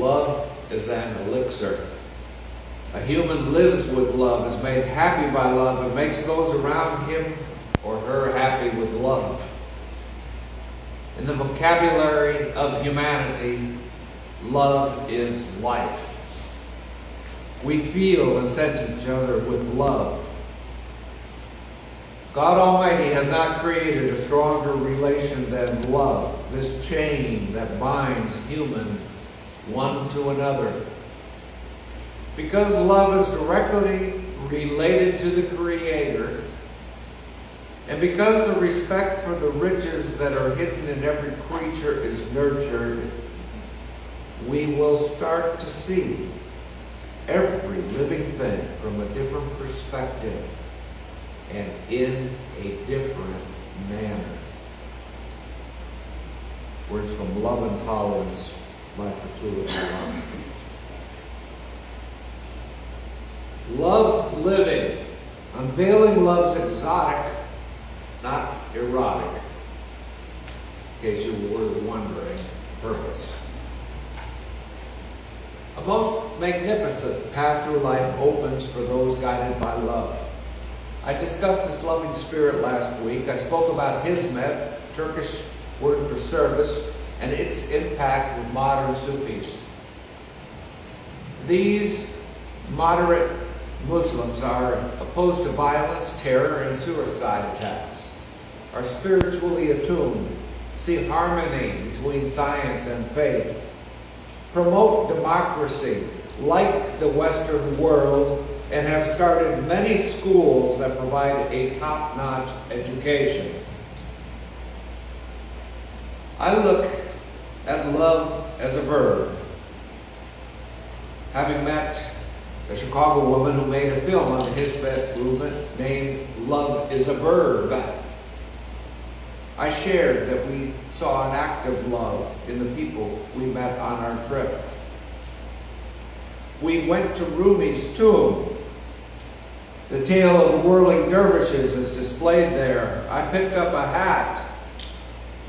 Love is an elixir. A human lives with love, is made happy by love, and makes those around him or her happy with love. In the vocabulary of humanity, love is life. We feel and sense each other with love. God Almighty has not created a stronger relation than love, this chain that binds human one to another. Because love is directly related to the Creator, and because the respect for the riches that are hidden in every creature is nurtured, we will start to see every living thing from a different perspective and in a different manner. Words from Love and Tolerance by Fatula Bulan. Love living. Unveiling love's exotic, not erotic. In case you were wondering, purpose. A most magnificent path through life opens for those guided by love. I discussed this loving spirit last week. I spoke about hizmet, Turkish word for service, and its impact with modern Sufis. These moderate Muslims are opposed to violence, terror, and suicide attacks, are spiritually attuned, see harmony between science and faith, promote democracy like the Western world, and have started many schools that provide a top-notch education. I look at love as a verb. Having met a Chicago woman who made a film on the hizmet movement named Love is a Verb, I shared that we saw an act of love in the people we met on our trip. We went to Rumi's tomb. The tale of the whirling dervishes is displayed there. I picked up a hat.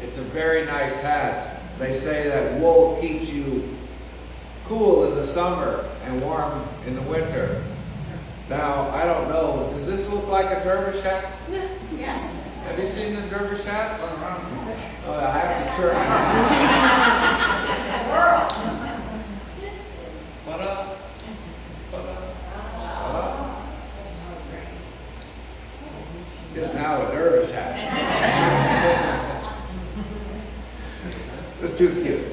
It's a very nice hat. They say that wool keeps you cool in the summer and warm in the winter. Now, I don't know, does this look like a dervish hat? Yes. Have you seen the dervish hats? Oh, I have to turn. What up? What up? What up? Just now a dervish hat. It's too cute.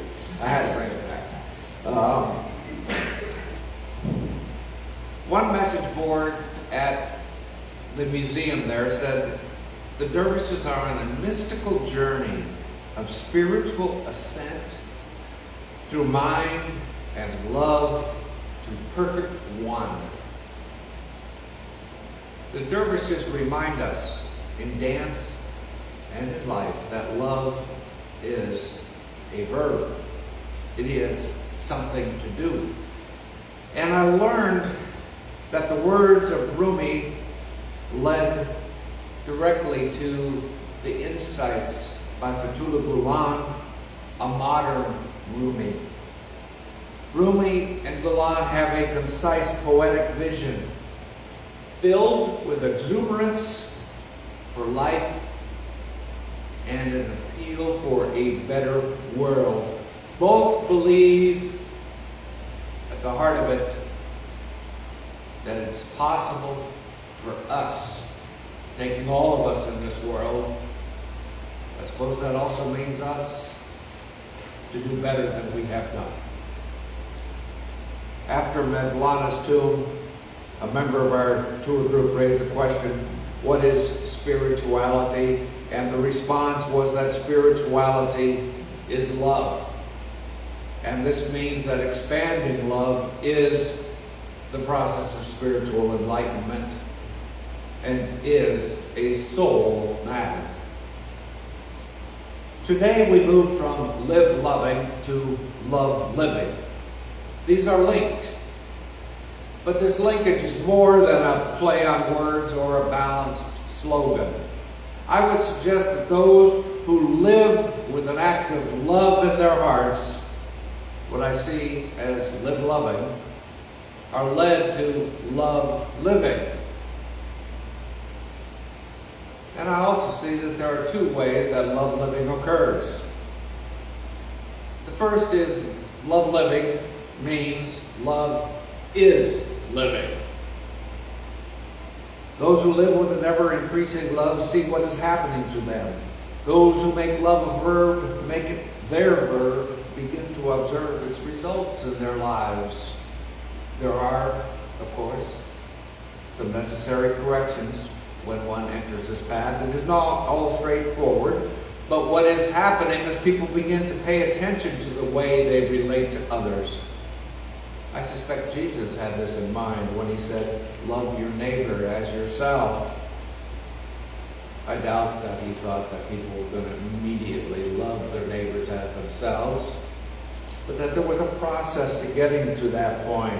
I had to bring it back. One message board at the museum there said, the dervishes are on a mystical journey of spiritual ascent through mind and love to perfect one. The dervishes remind us in dance and in life that love is a verb. It is something to do. And I learned that the words of Rumi led directly to the insights by Fatula Bulan, a modern Rumi. Rumi and Bulan have a concise poetic vision filled with exuberance for life and an appeal for a better world. Both believe at the heart of it that it's possible for us, taking all of us in this world, I suppose that also means us, to do better than we have done. After Mevlana's tomb, a member of our tour group raised the question, what is spirituality? And the response was that spirituality is love. And this means that expanding love is the process of spiritual enlightenment and is a soul matter. Today we move from live loving to love living. These are linked. But this linkage is more than a play on words or a balanced slogan. I would suggest that those who live with an act of love in their hearts what I see as live loving, are led to love living. And I also see that there are two ways that love living occurs. The first is love living means love is living. Those who live with an ever-increasing love see what is happening to them. Those who make love a verb, make it their verb, begin to observe its results in their lives. There are, of course, some necessary corrections when one enters this path. It is not all straightforward, but what is happening is people begin to pay attention to the way they relate to others. I suspect Jesus had this in mind when he said, love your neighbor as yourself. I doubt that he thought that people were going to immediately love their neighbors as themselves, but that there was a process to getting to that point.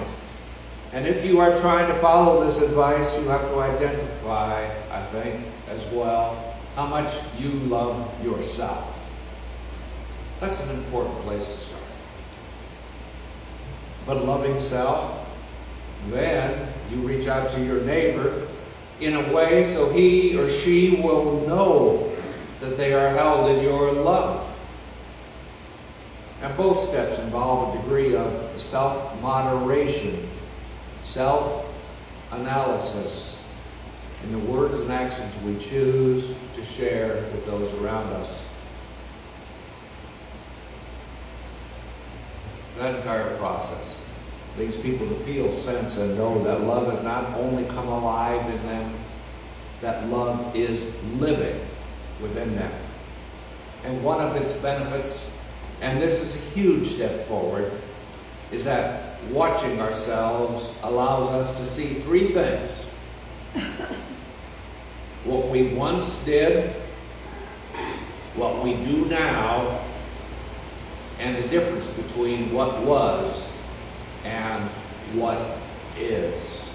And if you are trying to follow this advice, you have to identify, I think, as well, how much you love yourself. That's an important place to start. But loving self, then you reach out to your neighbor in a way so he or she will know that they are held in your love. And both steps involve a degree of self-moderation, self-analysis in the words and actions we choose to share with those around us. That entire process leads people to feel, sense, and know that love has not only come alive in them, that love is living within them. And one of its benefits, and this is a huge step forward, is that watching ourselves allows us to see three things. What we once did, what we do now, and the difference between what was and what is.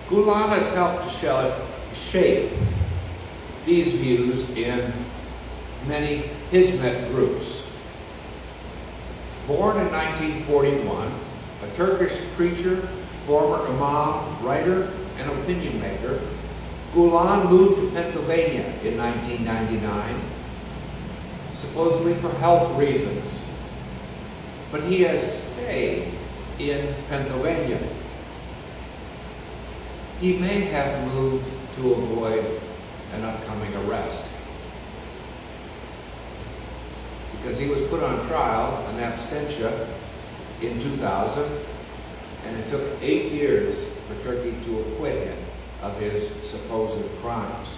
Gulan has helped to shape these views in many Hizmet groups. Born in 1941, a Turkish preacher, former imam, writer, and opinion maker, Gulan moved to Pennsylvania in 1999, supposedly for health reasons. But he has stayed in Pennsylvania. He may have moved to avoid an upcoming arrest, because he was put on trial in absentia in 2000, and it took 8 years for Turkey to acquit him of his supposed crimes.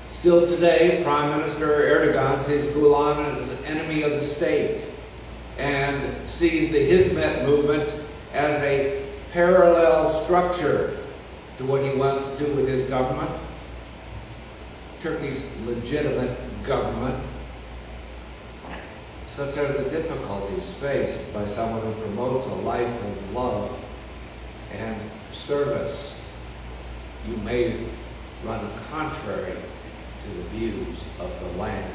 Still today, Prime Minister Erdogan sees Gulen as an enemy of the state and sees the Hizmet movement as a parallel structure to what he wants to do with his government, Turkey's legitimate government. Such are the difficulties faced by someone who promotes a life of love and service. You may run contrary to the views of the land.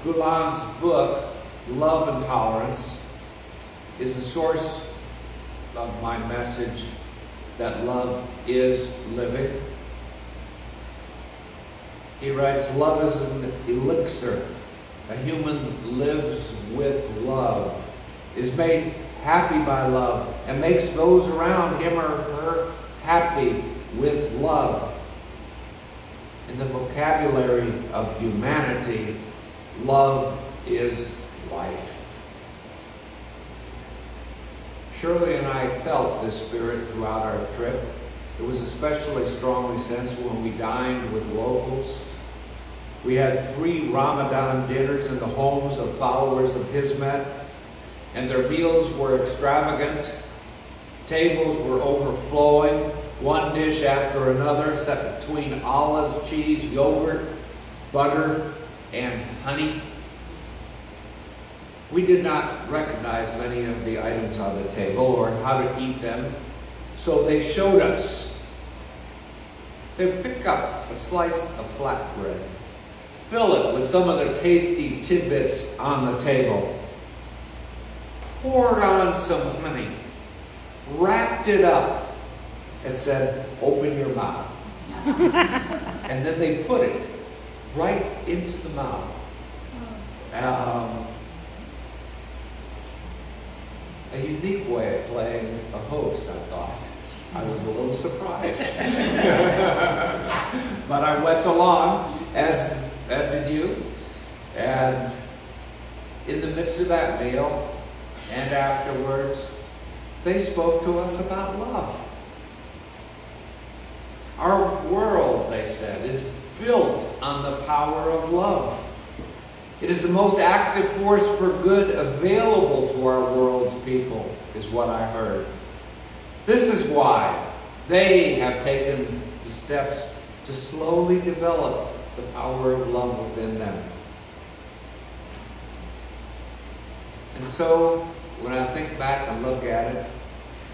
Gulen's book, Love and Tolerance, is the source of my message that love is living. He writes, love is an elixir. A human lives with love, is made happy by love, and makes those around him or her happy with love. In the vocabulary of humanity, love is life. Shirley and I felt this spirit throughout our trip. It was especially strongly sensed when we dined with locals. We had 3 Ramadan dinners in the homes of followers of Hizmet, and their meals were extravagant. Tables were overflowing, one dish after another, set between olives, cheese, yogurt, butter, and honey. We did not recognize many of the items on the table or how to eat them, so they showed us. They pick up a slice of flatbread, fill it with some of the tasty tidbits on the table, poured on some honey, wrapped it up, and said, "Open your mouth." And then they put it right into the mouth. A unique way of playing a host, I thought. I was a little surprised. But I went along, as did you. And in the midst of that meal and afterwards, they spoke to us about love. Our world, they said, is built on the power of love. It is the most active force for good available to our world's people, is what I heard. This is why they have taken the steps to slowly develop the power of love within them. And so, when I think back and look at it,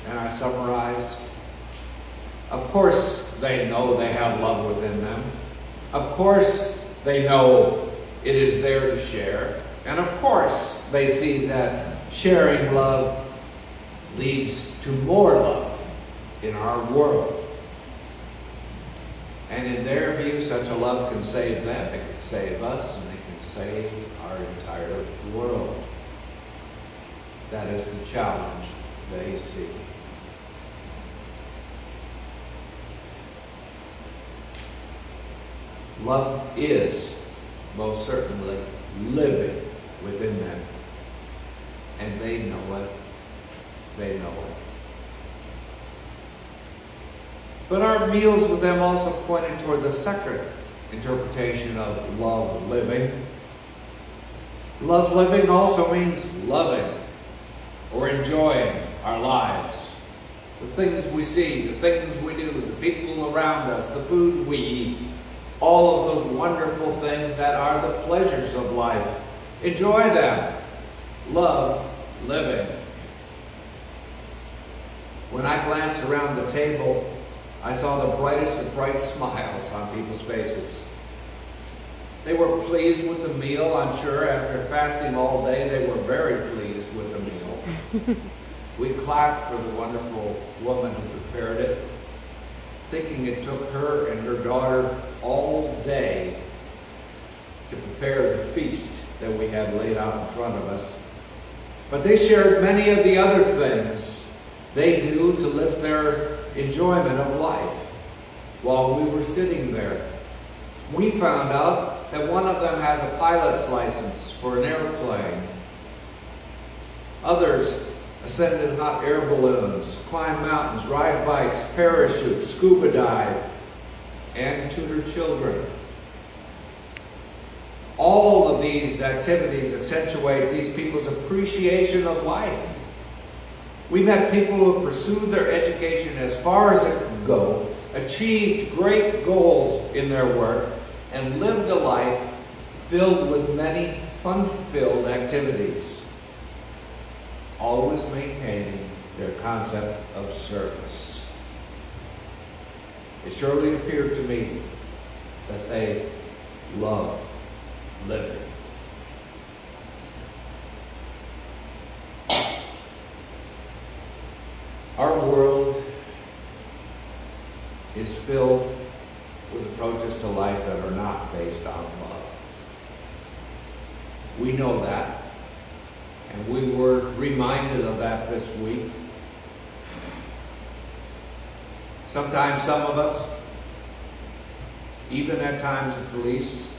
and I summarize, of course they know they have love within them. Of course they know it is there to share. And of course they see that sharing love leads to more love in our world. And in their view, such a love can save them, it can save us, and it can save our entire world. That is the challenge they see. Love is most certainly living within them. And they know it. They know it. But our meals with them also pointed toward the second interpretation of love living. Love living also means loving or enjoying our lives. The things we see, the things we do, the people around us, the food we eat, all of those wonderful things that are the pleasures of life. Enjoy them. Love living. When I glanced around the table, I saw the brightest of bright smiles on people's faces. They were pleased with the meal, I'm sure. After fasting all day, they were very pleased with the meal. We clapped for the wonderful woman who prepared it, thinking it took her and her daughter all day to prepare the feast that we had laid out in front of us. But they shared many of the other things they do to lift their enjoyment of life while we were sitting there. We found out that one of them has a pilot's license for an airplane. Others ascended hot air balloons, climbed mountains, ride bikes, parachute, scuba dive, and tutor children. All of these activities accentuate these people's appreciation of life. We met people who pursued their education as far as it could go, achieved great goals in their work, and lived a life filled with many fun-filled activities, always maintaining their concept of service. It surely appeared to me that they loved living. Our world is filled with approaches to life that are not based on love. We know that, and we were reminded of that this week. Sometimes some of us, even at times the police,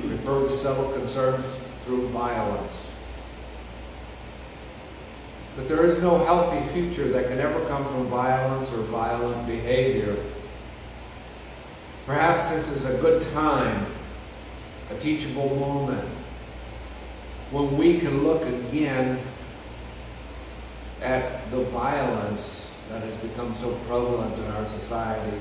refer to settle concerns through violence. But there is no healthy future that can ever come from violence or violent behavior. Perhaps this is a good time, a teachable moment, when we can look again at the violence that has become so prevalent in our society.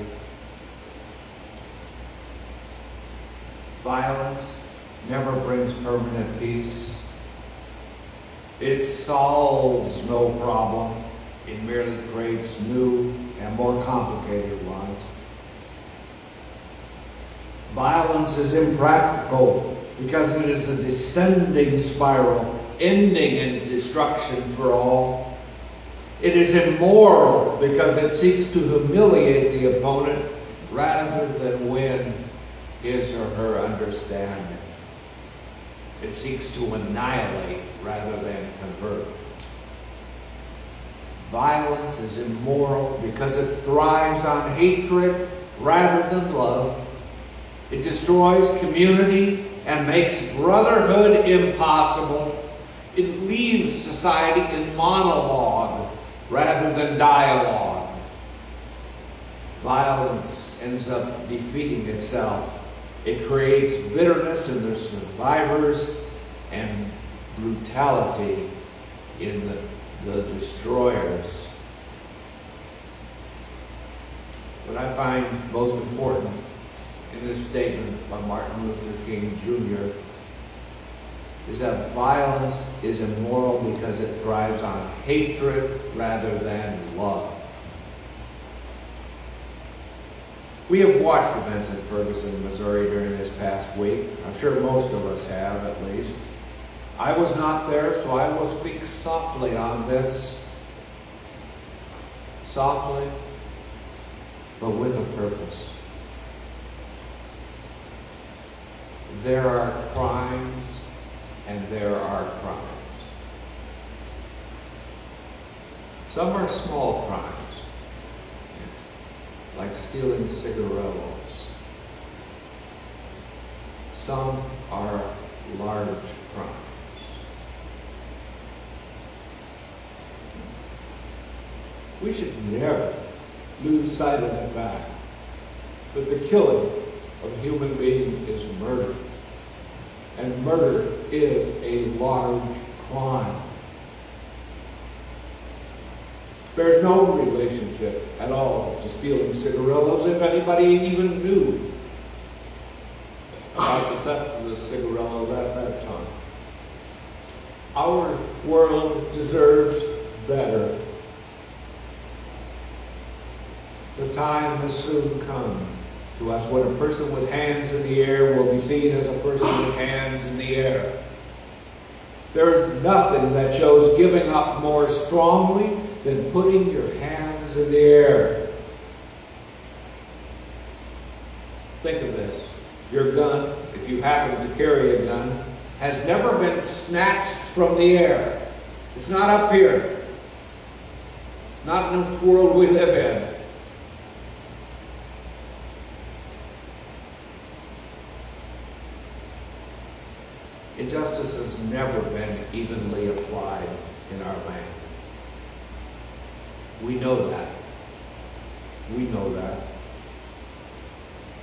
Violence never brings permanent peace. It solves no problem. It merely creates new and more complicated ones. Violence is impractical because it is a descending spiral, ending in destruction for all. It is immoral because it seeks to humiliate the opponent rather than win his or her understanding. It seeks to annihilate rather than convert. Violence is immoral because it thrives on hatred rather than love. It destroys community and makes brotherhood impossible. It leaves society in monologue rather than dialogue. Violence ends up defeating itself. It creates bitterness in the survivors and brutality in the destroyers. What I find most important in this statement by Martin Luther King Jr. is that violence is immoral because it thrives on hatred rather than love. We have watched events in Ferguson, Missouri during this past week. I'm sure most of us have, at least. I was not there, so I will speak softly on this. Softly, but with a purpose. There are crimes and there are crimes. Some are small crimes, like stealing cigarillos. Some are large crimes. We should never lose sight of the fact that the killing of a human being is murder. And murder is a large crime. There's no relationship at all to stealing cigarillos, if anybody even knew about the theft of the cigarillos at that time. Our world deserves better. The time will soon come to us when a person with hands in the air will be seen as a person with hands in the air. There is nothing that shows giving up more strongly than putting your hands in the air. Think of this. Your gun, if you happen to carry a gun, has never been snatched from the air. It's not up here. Not in the world we live in. Injustice has never been evenly applied in our land. We know that. We know that.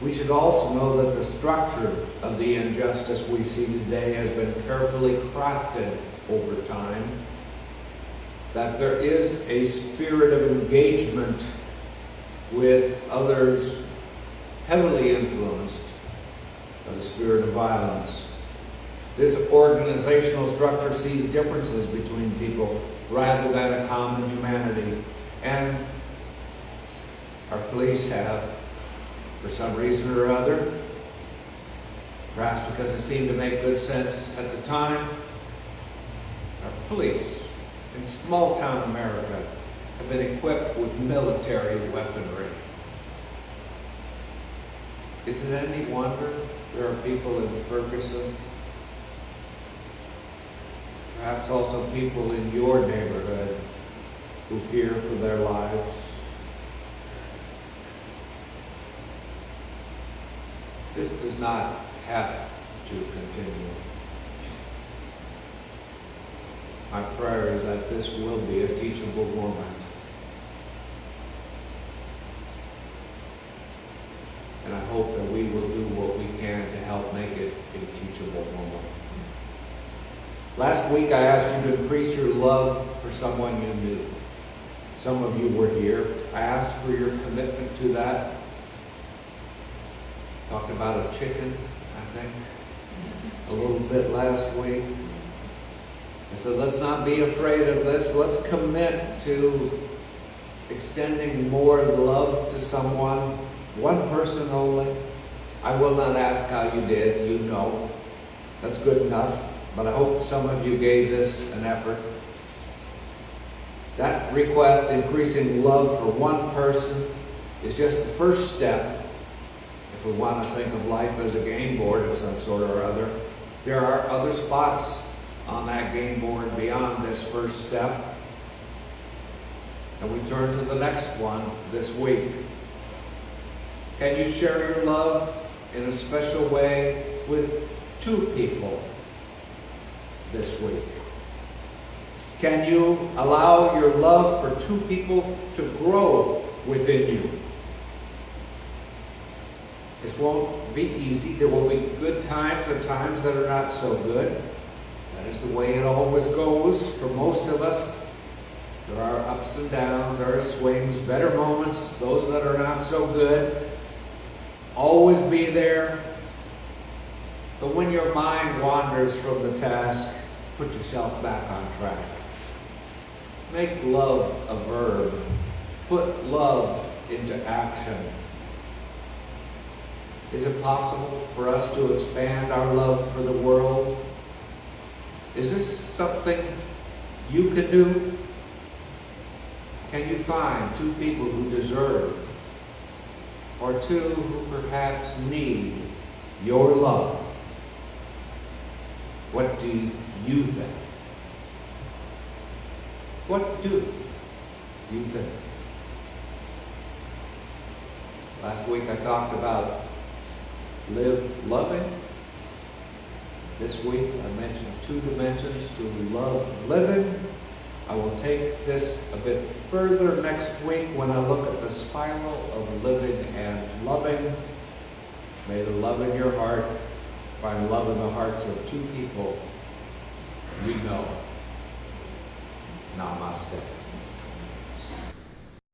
We should also know that the structure of the injustice we see today has been carefully crafted over time. That there is a spirit of engagement with others heavily influenced by the spirit of violence. This organizational structure sees differences between people rather than a common humanity. And our police have, for some reason or other, perhaps because it seemed to make good sense at the time, our police in small town America have been equipped with military weaponry. Is it any wonder there are people in Ferguson, perhaps also people in your neighborhood, who fear for their lives? This does not have to continue. My prayer is that this will be a teachable moment. And I hope that we will do what we can to help make it a teachable moment. Last week I asked you to increase your love for someone you knew. Some of you were here. I asked for your commitment to that. Talked about a chicken, I think, a little bit last week. And so let's not be afraid of this. Let's commit to extending more love to someone, one person only. I will not ask how you did, you know. That's good enough. But I hope some of you gave this an effort. That request, increasing love for one person, is just the first step. If we want to think of life as a game board of some sort or other, there are other spots on that game board beyond this first step. And we turn to the next one this week. Can you share your love in a special way with 2 people this week? Can you allow your love for 2 people to grow within you? This won't be easy. There will be good times and times that are not so good. That is the way it always goes for most of us. There are ups and downs, there are swings, better moments, those that are not so good. Always be there. But when your mind wanders from the task, put yourself back on track. Make love a verb. Put love into action. Is it possible for us to expand our love for the world? Is this something you can do? Can you find 2 people who deserve, or 2 who perhaps need your love? What do you think? What do you think? Last week I talked about live loving. This week I mentioned 2 dimensions to love living. I will take this a bit further next week when I look at the spiral of living and loving. May the love in your heart find love in the hearts of 2 people we know. Namaste.